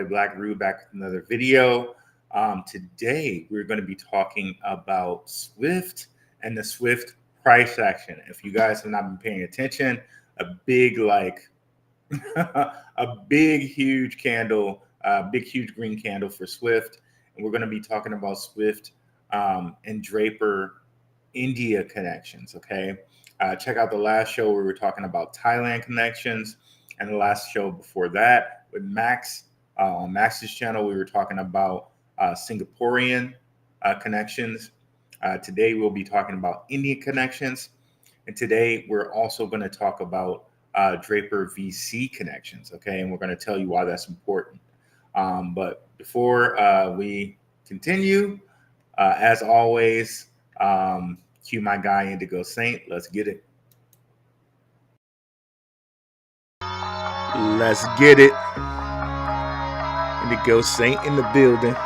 Black Rube back with another video. Today we're going to be talking about Swift and the Swift price action. If you guys have not been paying attention, a big a huge candle, huge green candle for Swift, and we're going to be talking about Swift and Draper India connections. Okay, check out the last show where we were talking about Thailand connections, and the last show before that with Max. On Max's channel, we were talking about Singaporean connections. Today, we'll be talking about Indian connections. And today, we're also going to talk about Draper VC connections, okay? And we're going to tell you why that's important. But before we continue, as always, cue my guy Indigo Saint. Let's get it. Let's get it. Indigo Saint in the building.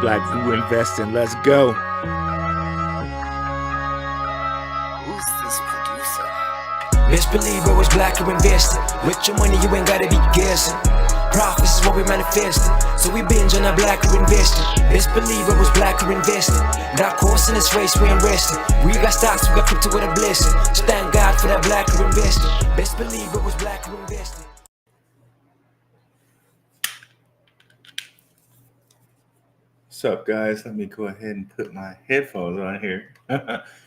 Black Rube investing. Let's go. Who's this producer? Best believe I was black or invested. With your money, you ain't gotta be guessing. Profits is what we manifested. So we binge on that black or invested. Best believe I was black or invested. Not course in this race, we ain't resting. We got stocks, we got crypto with a blessing. So thank God for that black or invested. Best believe I was black or invested. What's up, guys? Let me go ahead and put my headphones on here.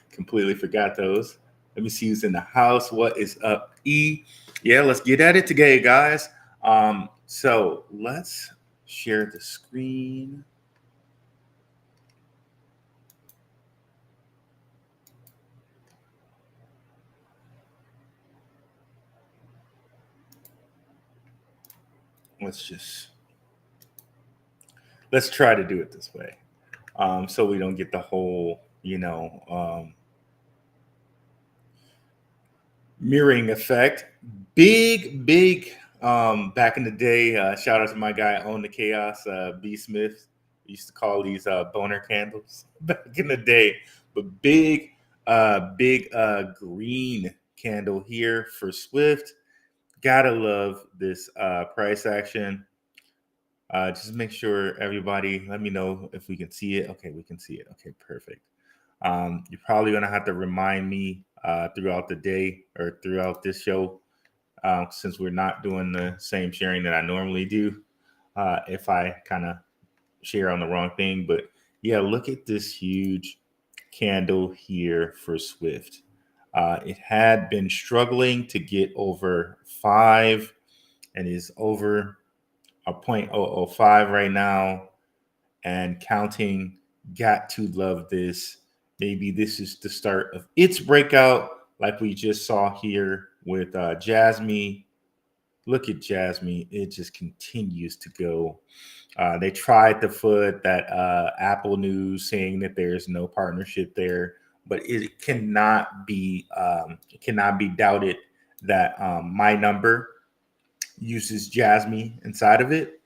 Completely forgot those. Let me see who's in the house. What is up, E? Yeah, let's get at it today, guys. So let's share the screen. Let's try to do it this way, so we don't get the whole, mirroring effect. Big, back in the day, shout out to my guy, Own the Chaos, B. Smith. We used to call these boner candles back in the day. But big green candle here for Swift. Gotta love this price action. Just make sure everybody, let me know if we can see it. Okay, we can see it. Okay, perfect. You're probably going to have to remind me throughout the day or throughout this show, since we're not doing the same sharing that I normally do, if I kind of share on the wrong thing. But yeah, look at this huge candle here for Swift. It had been struggling to get over 5 and is over a 0.005 right now and counting. Got to love this. Maybe this is the start of its breakout, like we just saw here with Jasmine. Look at Jasmine. It just continues to go. They tried to put that Apple news saying that there's no partnership there, but it cannot be doubted that my number uses Jasmine inside of it,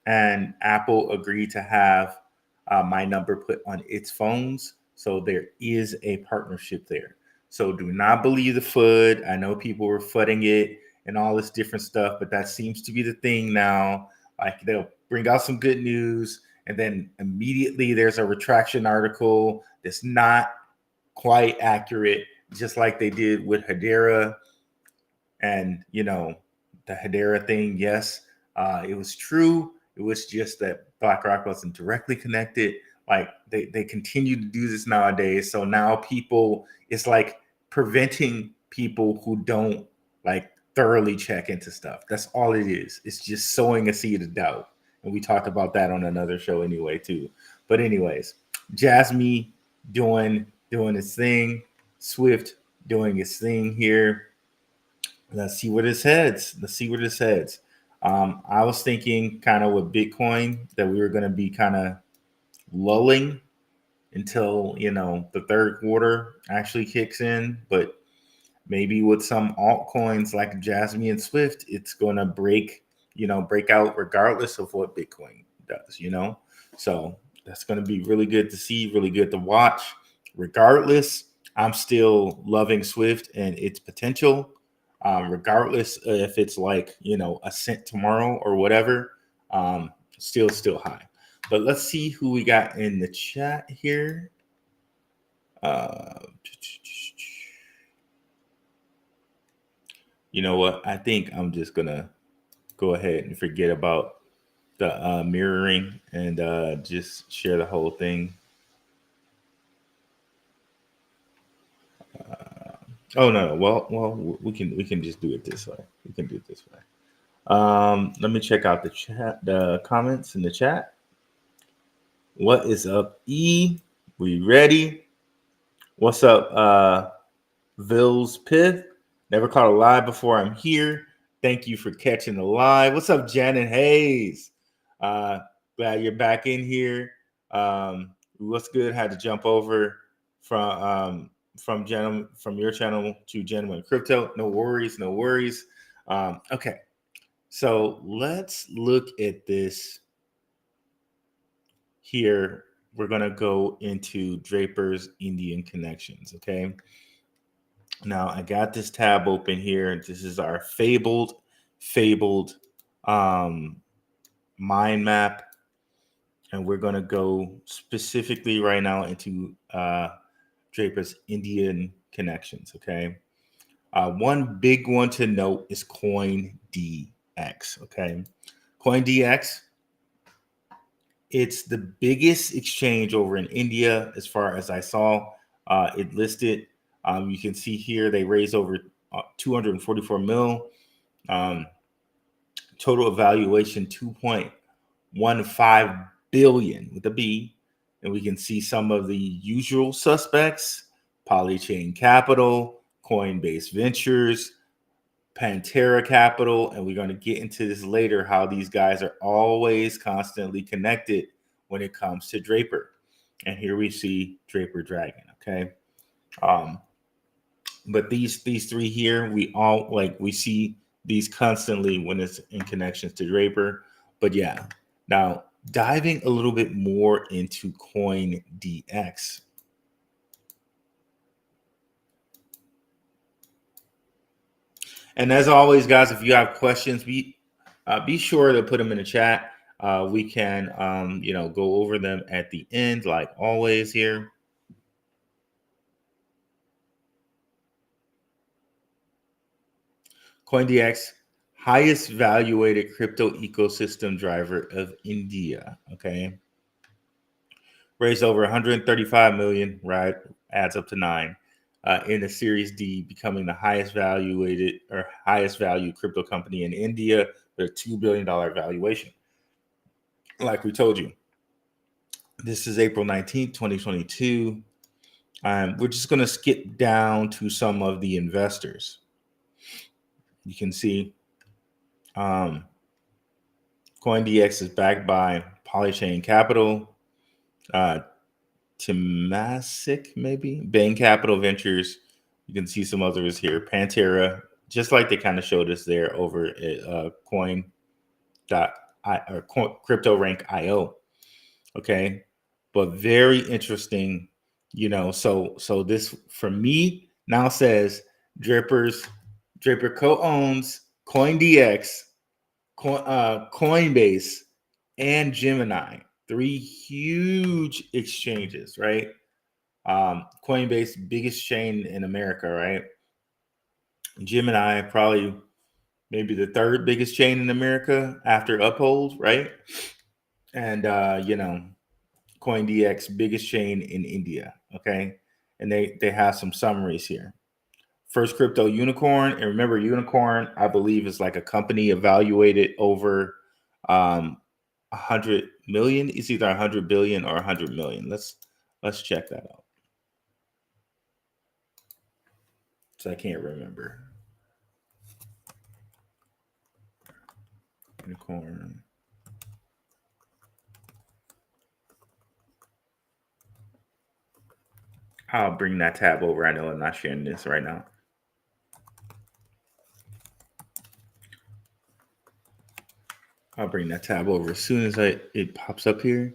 and Apple agreed to have my number put on its phones. So there is a partnership there. So do not believe the FUD. I know people were fudding it and all this different stuff, but that seems to be the thing now. Like, they'll bring out some good news, and then immediately there's a retraction article that's not quite accurate, just like they did with Hedera. And the Hedera thing, yes, it was true. It was just that BlackRock wasn't directly connected. Like, they continue to do this nowadays. So now it's like preventing people who don't like thoroughly check into stuff. That's all it is. It's just sowing a seed of doubt. And we talked about that on another show anyway, too. But anyways, Jasmine doing its thing. Swift doing its thing here. Let's see where this heads. I was thinking kind of with Bitcoin that we were going to be kind of lulling until, the third quarter actually kicks in. But maybe with some altcoins like Jasmine and Swift, it's going to break out regardless of what Bitcoin does, So that's going to be really good to see, really good to watch. Regardless, I'm still loving Swift and its potential. regardless if it's like, a cent tomorrow or whatever, still high. But let's see who we got in the chat here. You know what? I think I'm just gonna go ahead and forget about the mirroring and just share the whole thing. Oh no! Well, we can just do it this way. We can do it this way. Let me check out the comments in the chat. What is up, E? We ready? What's up, Vils Pith? Never caught a live before. I'm here. Thank you for catching the live. What's up, Janet Hayes? Glad you're back in here. What's good? Had to jump over from your channel to Genuine Crypto. No worries. Okay, so let's look at this here. We're gonna go into Draper's Indian connections. Okay. Now I got this tab open here. This is our fabled mind map, and we're gonna go specifically right now into Draper's Indian connections. Okay, one big one to note is CoinDX. Okay, CoinDX, it's the biggest exchange over in India as far as I saw it listed. You can see here they raised over 244 mil. Total evaluation 2.15 billion with a B. And we can see some of the usual suspects: Polychain Capital, Coinbase Ventures, Pantera Capital. And we're going to get into this later, how these guys are always constantly connected when it comes to Draper. And here we see Draper Dragon. Okay. But these three here, we see these constantly when it's in connections to Draper. But yeah, now diving a little bit more into CoinDX. And as always, guys, if you have questions, be sure to put them in the chat. We can go over them at the end, like always here. CoinDX, highest valuated crypto ecosystem driver of India. Okay. Raised over 135 million, right? Adds up to 9 in the Series D, becoming the highest valued crypto company in India with a $2 billion valuation. Like we told you, this is April 19th, 2022. We're just going to skip down to some of the investors. You can see CoinDX is backed by Polychain Capital, Temasek, maybe, Bain Capital Ventures. You can see some others here. Pantera, just like they kind of showed us there over at CryptoRank.io. Okay, but very interesting, So this for me now says Draper co-owns CoinDX, Coinbase, and Gemini, 3 huge exchanges, right? Coinbase, biggest chain in America, right? Gemini, probably maybe the 3rd biggest chain in America after Uphold, right? And CoinDX, biggest chain in India. Okay, and they have some summaries here. First crypto unicorn, and remember, unicorn, I believe, is like a company evaluated over 100 million. It's either 100 billion or 100 million. Let's check that out. So I can't remember. Unicorn. I'll bring that tab over. I know I'm not sharing this right now. I'll bring that tab over as soon as it pops up here.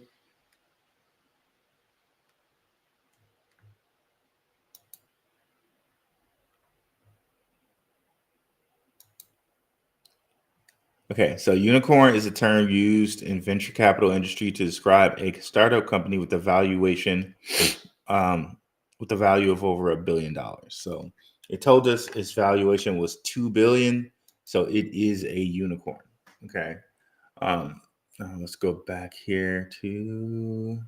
Okay, so unicorn is a term used in venture capital industry to describe a startup company with a valuation with a value of over $1 billion. So it told us its valuation was 2 billion. So it is a unicorn. Okay. Let's go back here to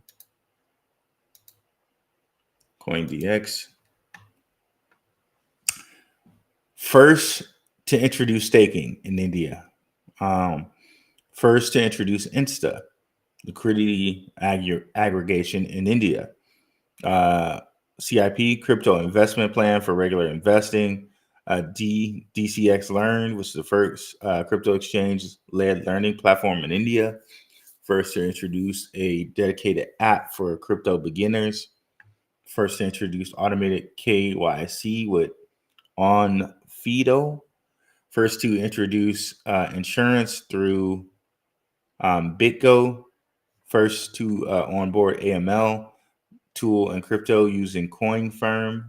CoinDX. First to introduce staking in India. First to introduce Insta, liquidity aggregation in India. CIP, crypto investment plan for regular investing. DCX Learn, which is the first crypto exchange-led learning platform in India. First to introduce a dedicated app for crypto beginners. First to introduce automated KYC with OnFido. First to introduce insurance through BitGo. First to onboard AML tool and crypto using CoinFirm.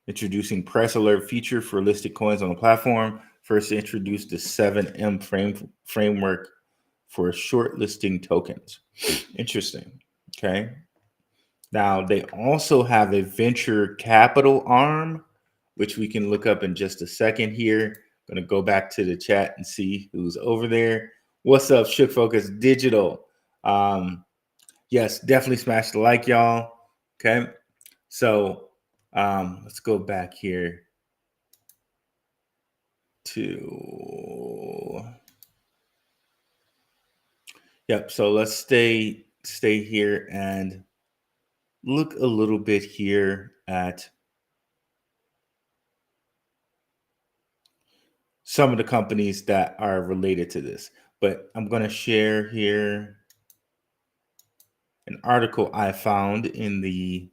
Introducing press alert feature for listed coins on the platform. First to introduce the 7M framework for shortlisting tokens. Interesting. Okay. Now they also have a venture capital arm, which we can look up in just a second here. I'm going to go back to the chat and see who's over there. What's up, Shook Focus Digital? Yes, definitely smash the like, y'all. Okay. So let's go back here to, yep. So let's stay here and look a little bit here at some of the companies that are related to this. But I'm going to share here an article I found in the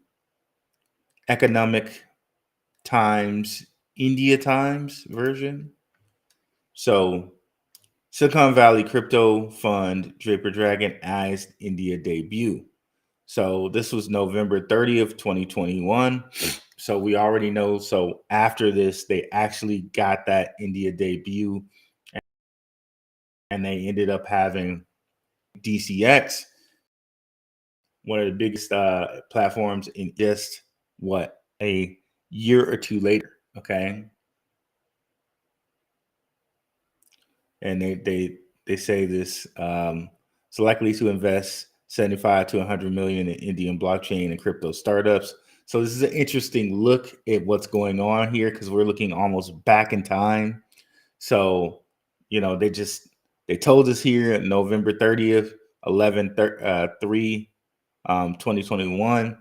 Economic Times, India Times version. So Silicon Valley crypto fund Draper Dragon eyes India debut. So this was November 30th, 2021. So we already know. So after this, they actually got that India debut and they ended up having DCX, one of the biggest platforms in just a year or two later. Okay. And they say this it's likely to invest 75 to 100 million in Indian blockchain and crypto startups. So this is an interesting look at what's going on here because we're looking almost back in time. So, you know, they told us here November 30th, 2021,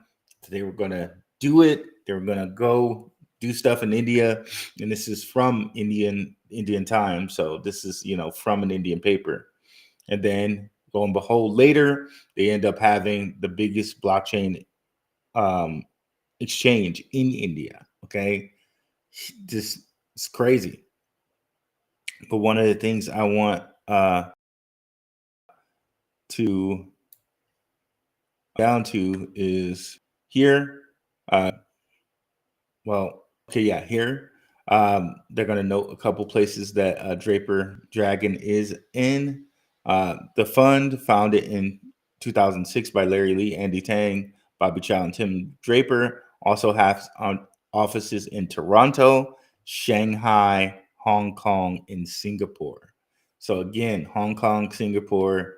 they were going to do it. They were going to go do stuff in India. And this is from Indian time. So this is, you know, from an Indian paper. And then lo and behold, later, they end up having the biggest blockchain exchange in India. Okay. Just, it's crazy. But one of the things I want to down to is here. Well, okay, yeah, here. They're going to note a couple places that Draper Dragon is in. The fund, founded in 2006 by Larry Lee, Andy Tang, Bobby Chow, and Tim Draper, also has offices in Toronto, Shanghai, Hong Kong, and Singapore. So again, Hong Kong, Singapore,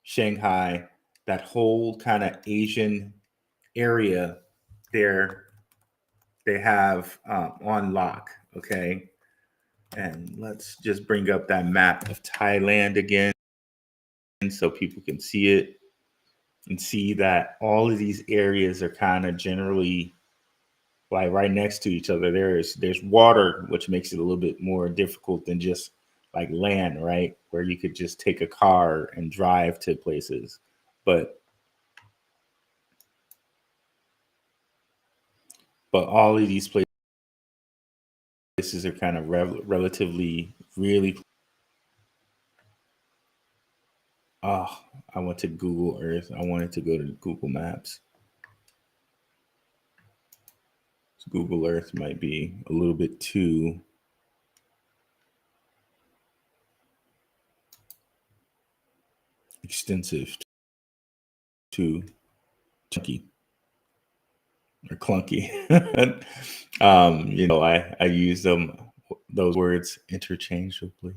Shanghai, that whole kind of Asian area there, they have on lock. Okay. And let's just bring up that map of Thailand again so people can see it and see that all of these areas are kind of generally like right next to each other. There's water, which makes it a little bit more difficult than just like land, right? Where you could just take a car and drive to places. But all of these places are kind of relatively really. Oh, I went to Google Earth. I wanted to go to Google Maps. So Google Earth might be a little bit too extensive to chunky or clunky. I use those words interchangeably.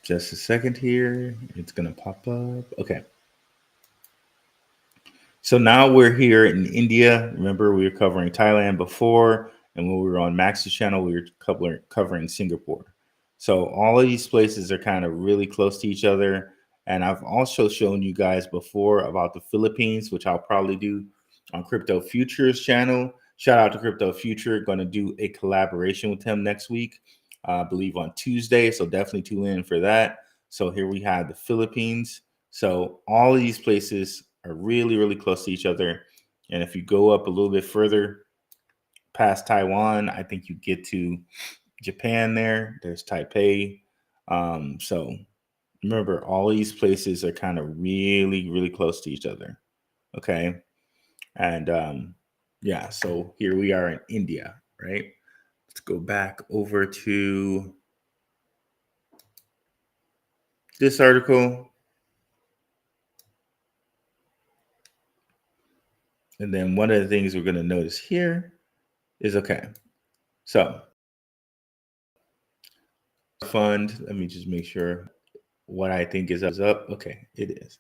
Just a second here. It's going to pop up. Okay. So now we're here in India. Remember, we were covering Thailand before, and when we were on Max's channel, we were covering Singapore. So all of these places are kind of really close to each other. And I've also shown you guys before about the Philippines, which I'll probably do on Crypto Futures channel. Shout out to Crypto Future. Going to do a collaboration with him next week, I believe on Tuesday. So definitely tune in for that. So here we have the Philippines. So all of these places are really, really close to each other. And if you go up a little bit further past Taiwan, I think you get to Japan there. There's Taipei. So remember, all these places are kind of really, really close to each other. Okay. And yeah, so here we are in India, right? Let's go back over to this article. And then one of the things we're going to notice here is, okay, so fund, let me just make sure what I think is up. Okay, it is.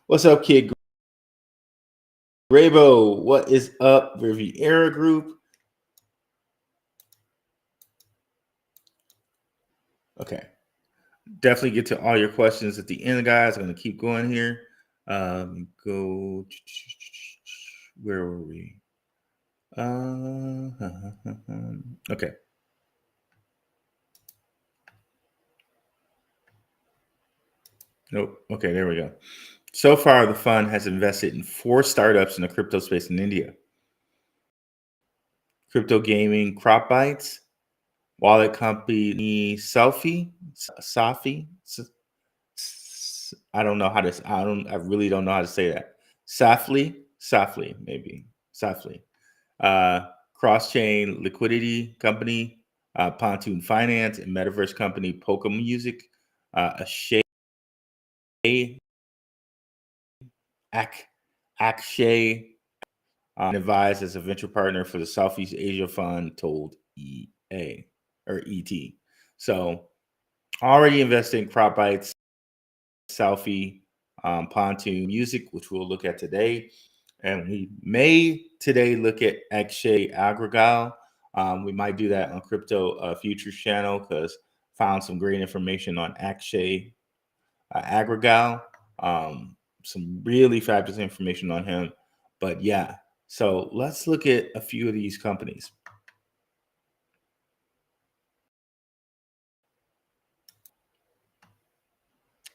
What's up, Kid Grabo? What is up, Riviera Group? Okay, definitely get to all your questions at the end, guys. I'm going to keep going here. Go, where were we? Okay. Nope. Okay, there we go. So far, the fund has invested in 4 startups in the crypto space in India. Crypto gaming Crop Bytes, wallet company Safi. I really don't know how to say that. Safli, maybe. Safli. Cross-chain liquidity company, Pontoon Finance, and metaverse company Polka Music, Akshay, advised as a venture partner for the Southeast Asia Fund, told EA or ET. So already invested in Crop Bytes, Selfie, Pontoon Music, which we'll look at today. And we may today look at Akshay Agrawal. We might do that on Crypto Futures channel because found some great information on Akshay Agrawal. Some really fabulous information on him. But yeah, so let's look at a few of these companies.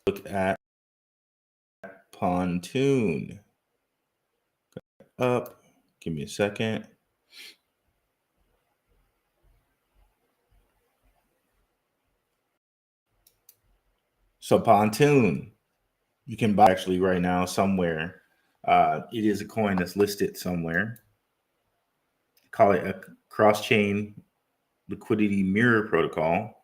Look at Pontoon. Up. Give me a second. So Pontoon, you can buy actually right now somewhere. It is a coin that's listed somewhere. Call it a cross-chain liquidity mirror protocol.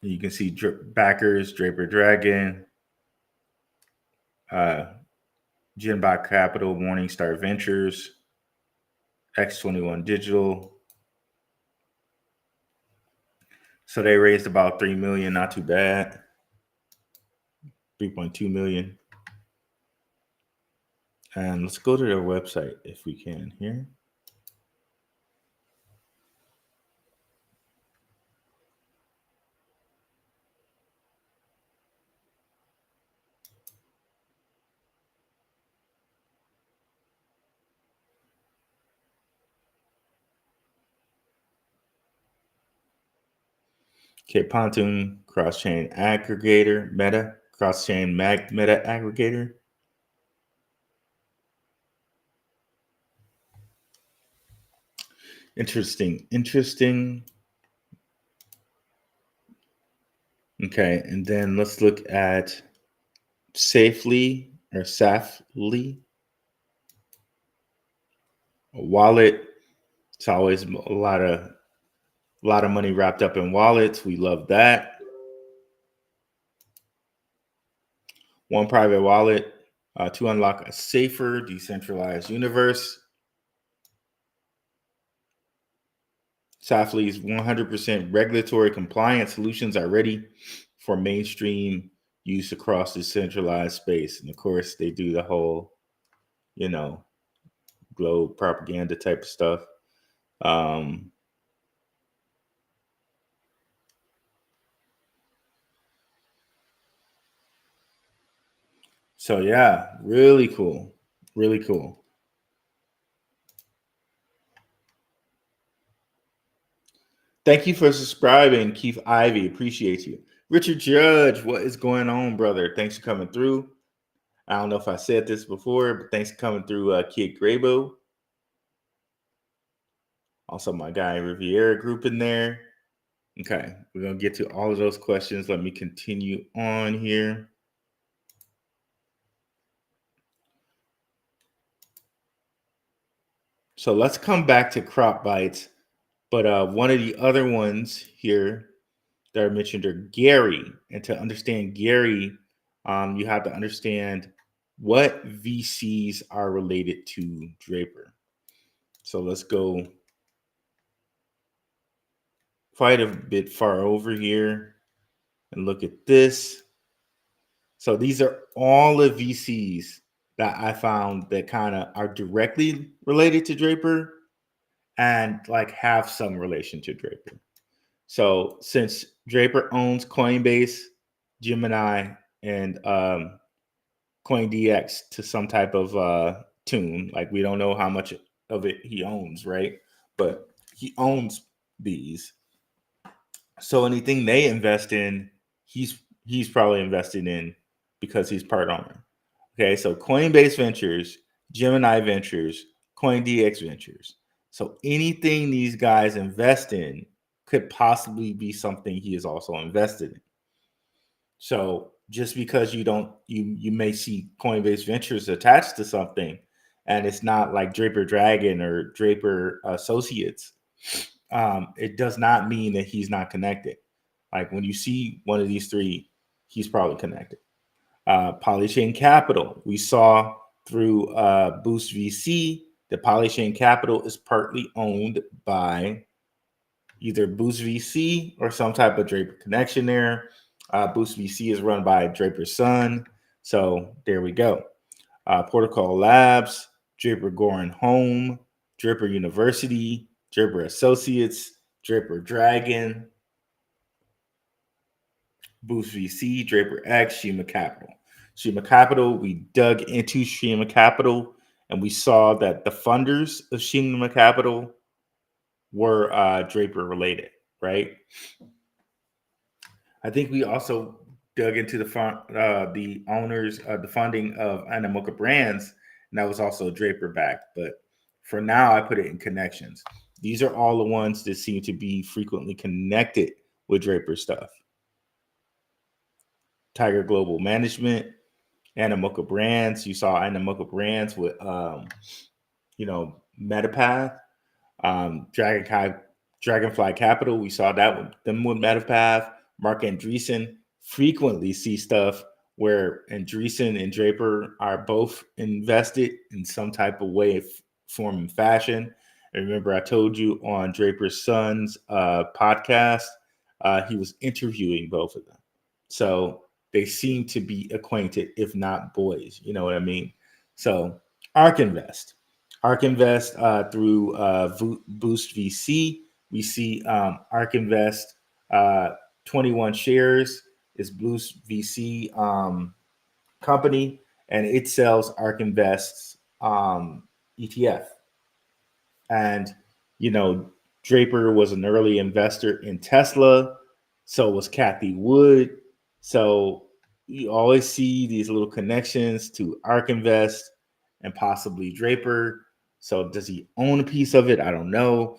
You can see backers, Draper Dragon, Genbot Capital, Morningstar Ventures, X21 Digital. So they raised about 3 million, not too bad. 3.2 million. And let's go to their website if we can here. Okay, Pontoon cross-chain aggregator, Meta cross-chain Meta aggregator. Interesting. Okay, and then let's look at safely or safely. A wallet. It's always a lot of money wrapped up in wallets. We love that. One private wallet to unlock a safer, decentralized universe. Safely's 100% regulatory compliant solutions are ready for mainstream use across the centralized space. And of course, they do the whole, globe propaganda type of stuff. So yeah, really cool. Really cool. Thank you for subscribing, Keith Ivy. Appreciate you. Richard Judge, what is going on, brother? Thanks for coming through. I don't know if I said this before, but thanks for coming through, Kid Grabo. Also, my guy Riviera group in there. Okay, we're going to get to all of those questions. Let me continue on here. So let's come back to crop bites. But one of the other ones here that I mentioned are Gary. And to understand Gary, you have to understand what VCs are related to Draper. So let's go quite a bit far over here and look at this. So these are all the VCs that I found that kind of are directly related to Draper and like have some relation to Draper. So since Draper owns Coinbase, Gemini, and CoinDX to some type of tune, like we don't know how much of it he owns, right? But he owns these. So anything they invest in, he's probably invested in because he's part owner. Okay, so Coinbase Ventures, Gemini Ventures, CoinDX Ventures. So anything these guys invest in could possibly be something he is also invested in. So just because you may see Coinbase Ventures attached to something, and it's not like Draper Dragon or Draper Associates, it does not mean that he's not connected. Like when you see one of these three, he's probably connected. Polychain Capital, we saw through Boost VC that Polychain Capital is partly owned by either Boost VC or some type of Draper connection there. Boost VC is run by Draper's son. So there we go. Protocol Labs, Draper Gorin Home, Draper University, Draper Associates, Draper Dragon, Boost VC, Draper X, Shima Capital. Shima Capital, we dug into Shima Capital and we saw that the funders of Shima Capital were Draper related, right? I think we also dug into the owners, the funding of Animoca Brands, and that was also Draper backed. But for now, I put it in connections. These are all the ones that seem to be frequently connected with Draper stuff. Tiger Global Management, Animoca Brands. You saw Animoca Brands with, Metapath, Dragonfly Capital. We saw that with them with Metapath. Mark Andreessen frequently see stuff where Andreessen and Draper are both invested in some type of way, form, and fashion. And remember, I told you on Draper's son's podcast, he was interviewing both of them. So they seem to be acquainted, if not boys. You know what I mean? So ARK Invest through Boost VC. We see ARK Invest 21 shares is Boost VC company, and it sells ARK Invest's ETF. And Draper was an early investor in Tesla. So was Kathy Wood. So you always see these little connections to ARK Invest and possibly Draper. So does he own a piece of it? I don't know.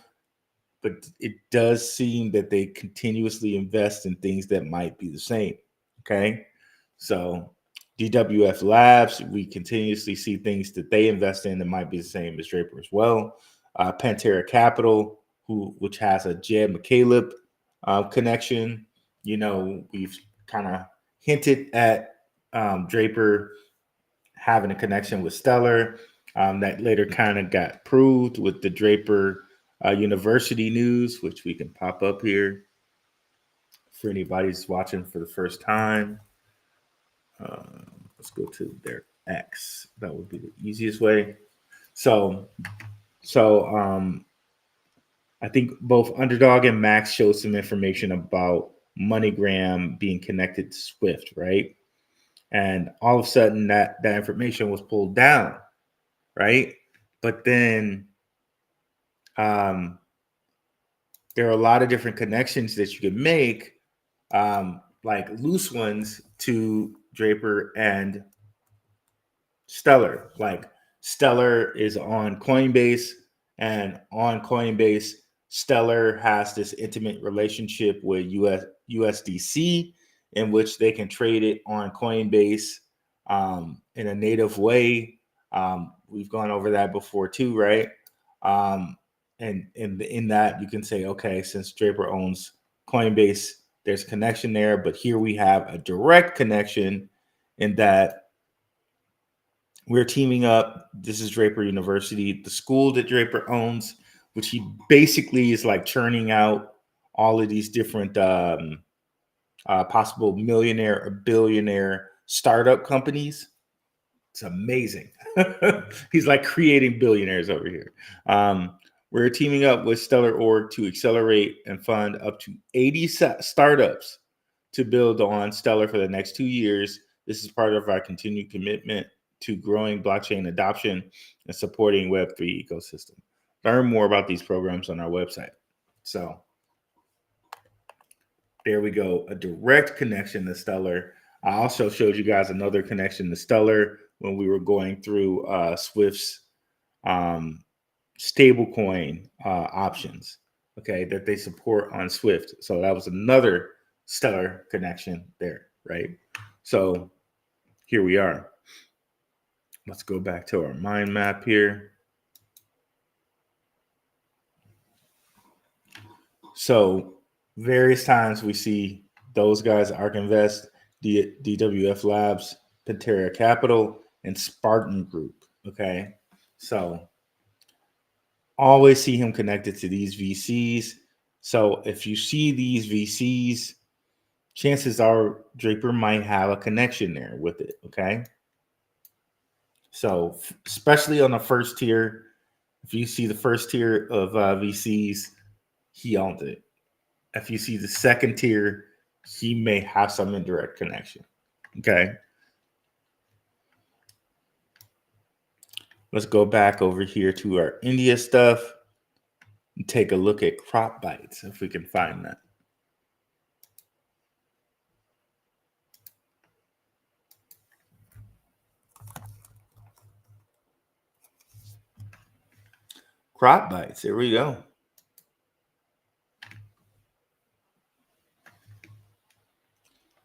But it does seem that they continuously invest in things that might be the same. Okay. So DWF Labs, we continuously see things that they invest in that might be the same as Draper as well. Pantera Capital, which has a Jed McCaleb connection. You know, we've kind of hinted at Draper having a connection with Stellar. That later kind of got proved with the Draper University news, which we can pop up here for anybody who's watching for the first time. Let's go to their X. That would be the easiest way. So I think both Underdog and Max showed some information about MoneyGram being connected to SWFT, right? And all of a sudden that information was pulled down, right? But then there are a lot of different connections that you can make, like loose ones to Draper and Stellar. Like Stellar is on Coinbase, and on Coinbase, Stellar has this intimate relationship with USDC, in which they can trade it on Coinbase in a native way. We've gone over that before too, right? And in that, you can say, okay, since Draper owns Coinbase, there's a connection there. But here we have a direct connection in that we're teaming up. This is Draper University, the school that Draper owns, which he basically is like churning out all of these different possible millionaire or billionaire startup companies. It's amazing. He's like creating billionaires over here. We're teaming up with Stellar Org to accelerate and fund up to 80 startups to build on Stellar for the next 2 years. This is part of our continued commitment to growing blockchain adoption and supporting Web3 ecosystem. Learn more about these programs on our website. So there we go, a direct connection to Stellar. I also showed you guys another connection to Stellar when we were going through SWFT's stablecoin options, okay, that they support on SWFT. So that was another Stellar connection there, right? So here we are. Let's go back to our mind map here. So various times we see those guys, ARK Invest, DWF Labs, Pantera Capital, and Spartan Group, okay? So always see him connected to these VCs. So if you see these VCs, chances are Draper might have a connection there with it, okay? So especially on the first tier, if you see the first tier of VCs, he owns it. If you see the second tier, he may have some indirect connection, okay? Let's go back over here to our India stuff and take a look at crop bites, if we can find that. Crop bites, here we go.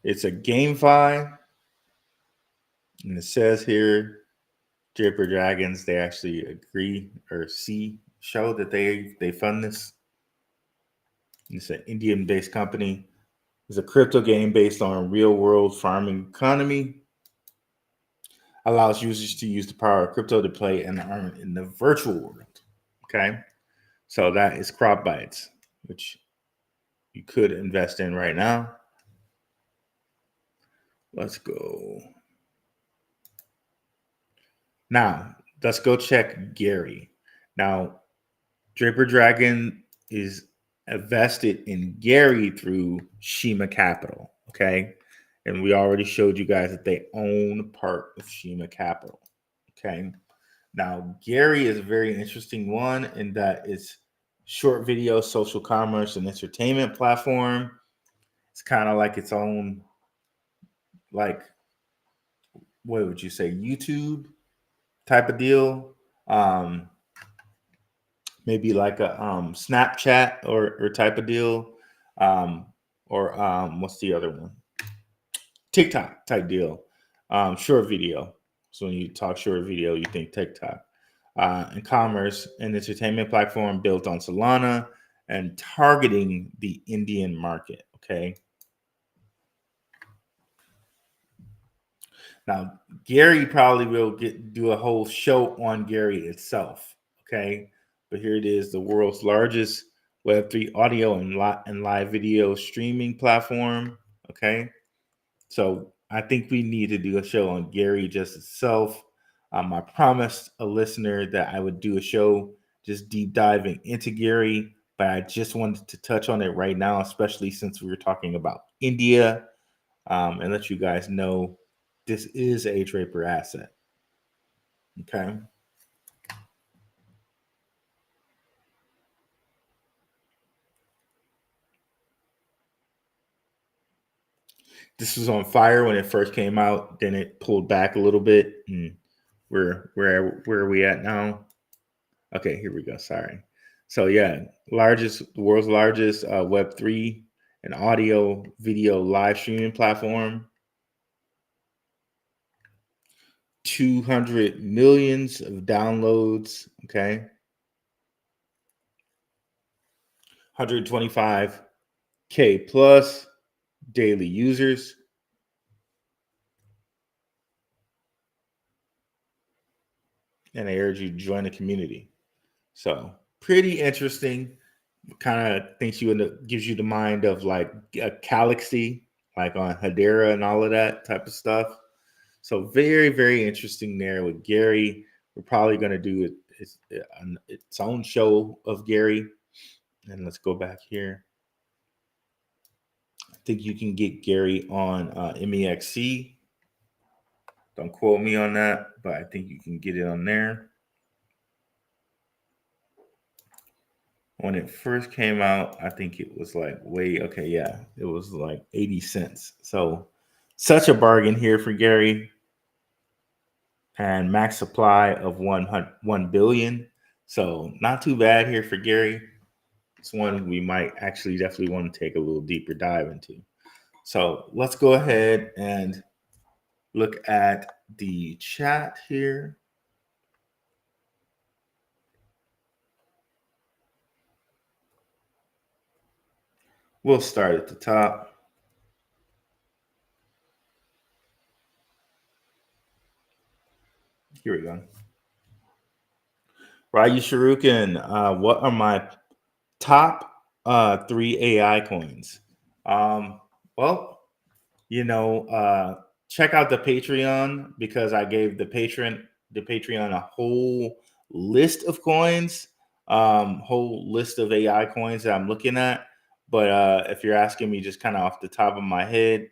It's a GameFi, and it says here, Draper Dragons, they actually agree or show that they fund this. It's an Indian-based company. It's a crypto game based on real-world farming economy. Allows users to use the power of crypto to play and earn in the virtual world. Okay, so that is Crop Bites, which you could invest in right now. Let's go. Now, let's go check Gary. Now, Draper Dragon is invested in Gary through Shima Capital, okay? And we already showed you guys that they own part of Shima Capital, okay? Now, Gary is a very interesting one in that it's short video, social commerce, and entertainment platform. It's kind of like its own, like, what would you say, YouTube type of deal. Maybe like a Snapchat or type of deal. What's the other one? TikTok type deal. Short video. So when you talk short video, you think TikTok. And commerce, an entertainment platform built on Solana and targeting the Indian market. Okay. Now, Gary probably will do a whole show on Gary itself. Okay. But here it is, the world's largest Web3 audio and live video streaming platform. Okay. So I think we need to do a show on Gary just itself. I promised a listener that I would do a show just deep diving into Gary, but I just wanted to touch on it right now, especially since we were talking about India, and let you guys know this is a Draper asset. Okay. This was on fire when it first came out. Then it pulled back a little bit. And where are we at now? Okay, here we go. Sorry. So yeah, the world's largest Web3 and audio video live streaming platform. 200 millions of downloads. Okay. 125K plus daily users. And I urge you to join the community. So pretty interesting. Kind of gives you the mind of like a galaxy, like on Hedera and all of that type of stuff. So very, very interesting there with Gary. We're probably going to do its own show of Gary. And let's go back here. I think you can get Gary on MEXC. Don't quote me on that, but I think you can get it on there. When it first came out, I think it was like it was like 80 cents. So such a bargain here for Gary. And max supply of 1 billion. So not too bad here for Gary. It's one we might actually definitely want to take a little deeper dive into. So let's go ahead and look at the chat here. We'll start at the top. Here we go. Ryu Sharukin, what are my top 3 AI coins? Well, check out the Patreon, because I gave the Patreon a whole list of coins, whole list of AI coins that I'm looking at. But if you're asking me just kind of off the top of my head,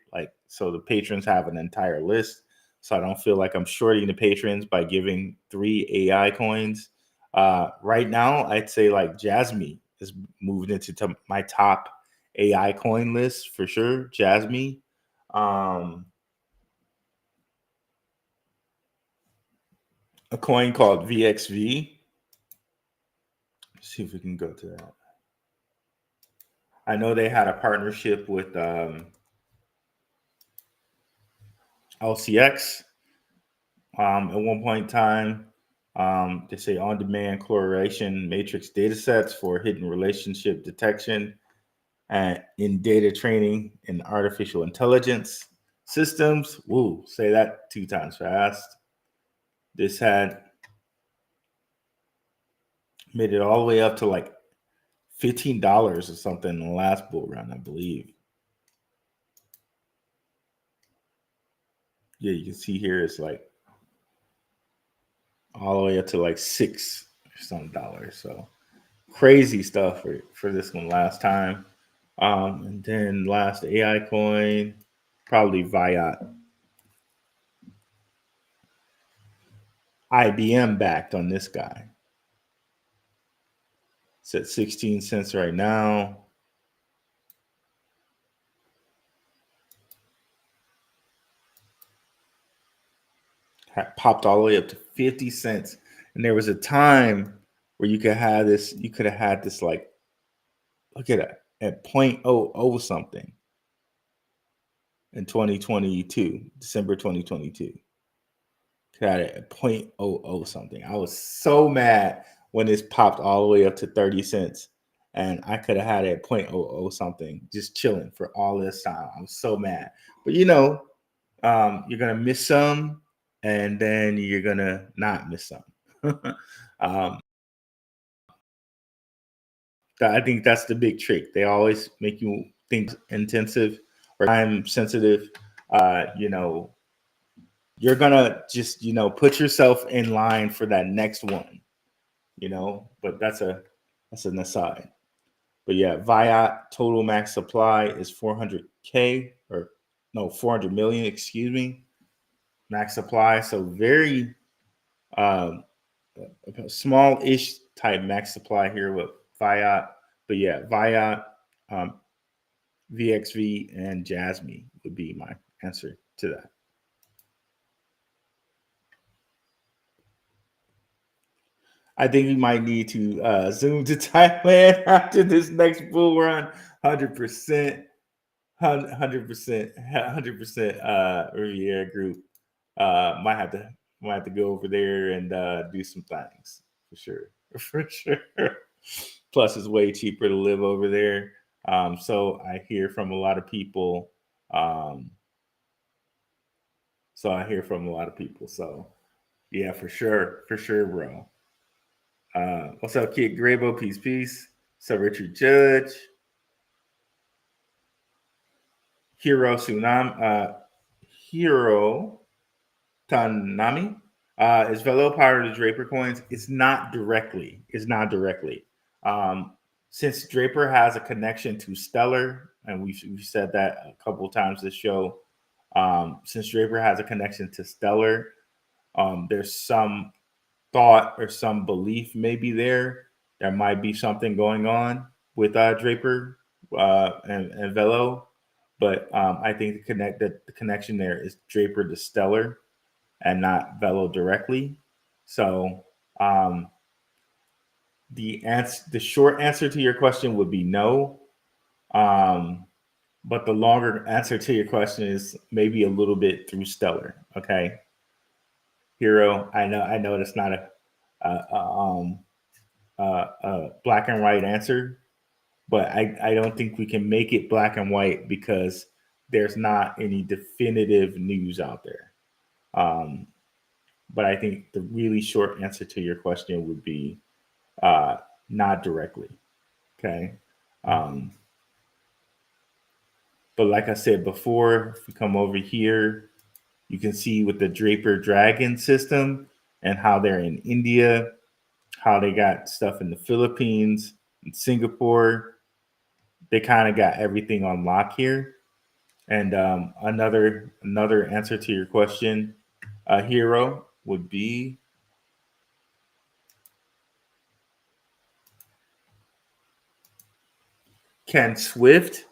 so the patrons have an entire list, so I don't feel like I'm shorting the patrons by giving 3 AI coins. Right now, I'd say like Jasmine has moved into my top AI coin list for sure. Jasmine. A coin called VXV. Let's see if we can go to that. I know they had a partnership with LCX at one point in time. They say on-demand correlation matrix data sets for hidden relationship detection and in data training and artificial intelligence systems. Woo, say that 2 times fast. This had made it all the way up to like $15 or something in the last bull run, I believe. Yeah, you can see here it's like all the way up to like $6 or some dollars. So crazy stuff for this one last time. And then last AI coin, probably Viat. IBM backed on this guy. It's at 16 cents right now. Popped all the way up to 50 cents. And there was a time where you could have this, like, look at it, at 0.00 something. in 2022, December 2022. Got it at 0.00 something. I was so mad when this popped all the way up to 30 cents. And I could have had it at 0.00 something, just chilling for all this time. I was so mad. But you're gonna miss some, and then you're gonna not miss some. I think that's the big trick. They always make you think intensive or time sensitive. You know, you're gonna just put yourself in line for that next one. But that's an aside. But yeah, Viat total max supply is 400K or no 400 million. Excuse me, max supply. So very small-ish type max supply here with Viat. But yeah, Viat, VXV, and Jasmine would be my answer to that. I think we might need to zoom to Thailand after this next bull run. 100%, 100%, 100% Riviera Group. Might have to go over there and do some things for sure, for sure. Plus, it's way cheaper to live over there. So I hear from a lot of people. So yeah, for sure, bro. What's up, Kid Grabo? Peace. So Richard Judge, Hiro Tanami. Is Velo part of the Draper coins? It's not directly. Since Draper has a connection to Stellar, and we've said that a couple of times this show. Since Draper has a connection to Stellar, there's some thought or some belief maybe there might be something going on with Draper and Velo, but I think the connection there is Draper to Stellar and not Velo directly. So the short answer to your question would be no, but the longer answer to your question is maybe a little bit through Stellar. Okay, Hero, I know that's not a black and white answer, but I don't think we can make it black and white because there's not any definitive news out there. But I think the really short answer to your question would be not directly. Okay. But like I said before, if we come over here, you can see with the Draper Dragon system and how they're in India, how they got stuff in the Philippines and Singapore. They kind of got everything on lock here. And another answer to your question, Hero, would be can SWFT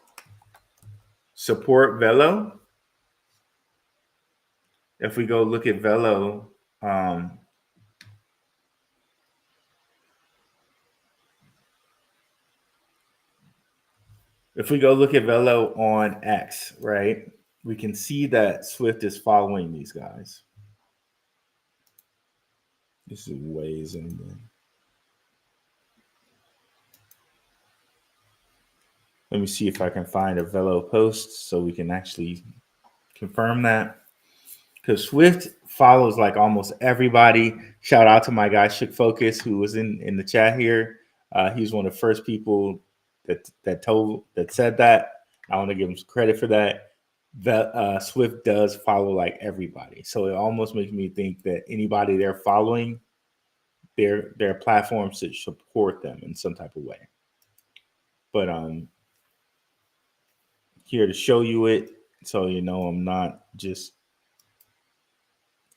support Velo? If we go look at Velo, if we go look at Velo on X, right, we can see that SWFT is following these guys. This is way zoomed in. Let me see if I can find a Velo post so we can actually confirm that. Because SWFT follows like almost everybody. Shout out to my guy Shook Focus, who was in the chat here. He's one of the first people that said that. I want to give him some credit for that. SWFT does follow like everybody, so it almost makes me think that anybody they're following, their platforms should support them in some type of way. But here to show you it, so you know I'm not just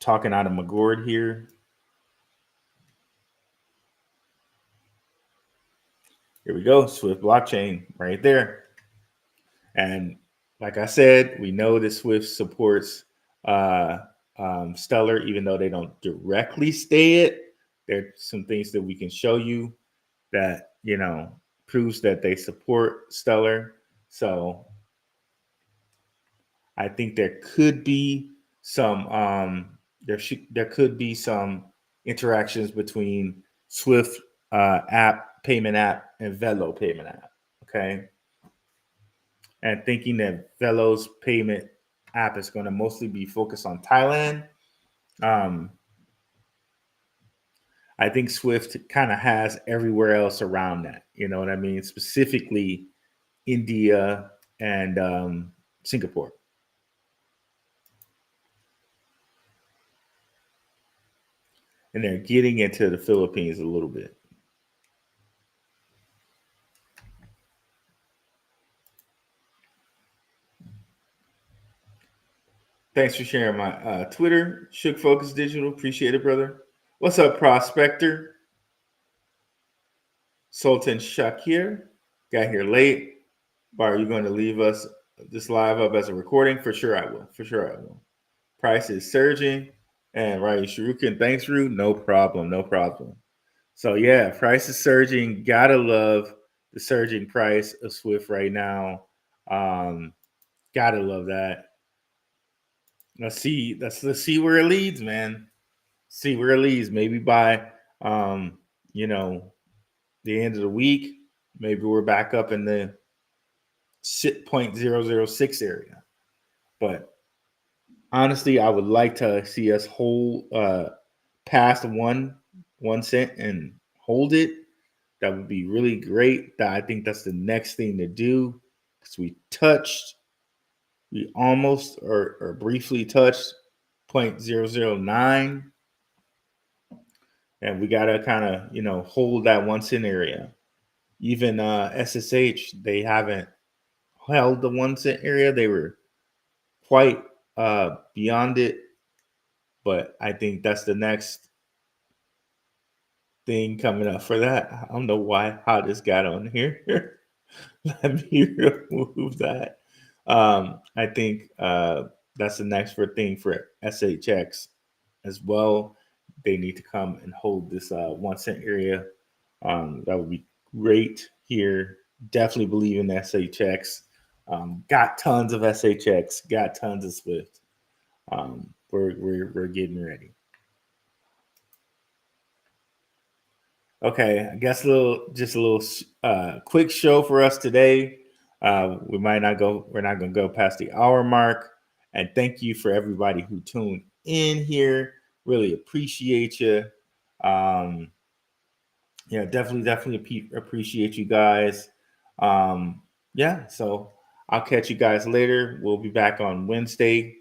talking out of my gourd here. Here we go, SWFT blockchain right there. And like I said, we know that SWFT supports Stellar, even though they don't directly say it. There's some things that we can show you that, proves that they support Stellar. So I think there could be some there could be some interactions between Swift payment app and Velo payment app. Okay, and thinking that Velo's payment app is going to mostly be focused on Thailand. I think Swift kind of has everywhere else around that. You know what I mean? Specifically India and Singapore. And they're getting into the Philippines a little bit. Thanks for sharing my Twitter, Shook Focus Digital. Appreciate it, brother. What's up, Prospector? Sultan Shakir. Got here late. Bar, are you going to leave us this live up as a recording? For sure I will. For sure I will. Price is surging. And right, Sharukin, thanks, Ru. No problem. No problem. So yeah, price is surging. Gotta love the surging price of Swift right now. Gotta love that. Let's see where it leads, man. See where it leads. Maybe by the end of the week, maybe we're back up in the 0.006 area. But honestly, I would like to see us hold past 1 cent and hold it. That would be really great. I think that's the next thing to do, because we almost or briefly touched 0.009. And we got to kind of, hold that 1 cent area. Even SSH, they haven't held the 1 cent area. They were quite beyond it. But I think that's the next thing coming up for that. I don't know how this got on here. Let me remove that. I think that's the next thing for SHX as well. They need to come and hold this 1 cent area. That would be great here. Definitely believe in SHX. Got tons of SHX. Got tons of Swift. We're getting ready. Okay, I guess a little quick show for us today. We're not going to go past the hour mark. And thank you for everybody who tuned in here. Really appreciate you. Definitely appreciate you guys. So I'll catch you guys later. We'll be back on Wednesday,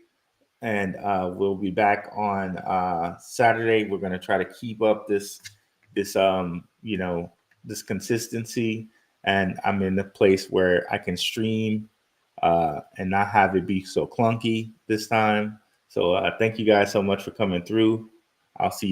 and we'll be back on Saturday. We're going to try to keep up this consistency, and I'm in a place where I can stream and not have it be so clunky this time. So thank you guys so much for coming through. I'll see you.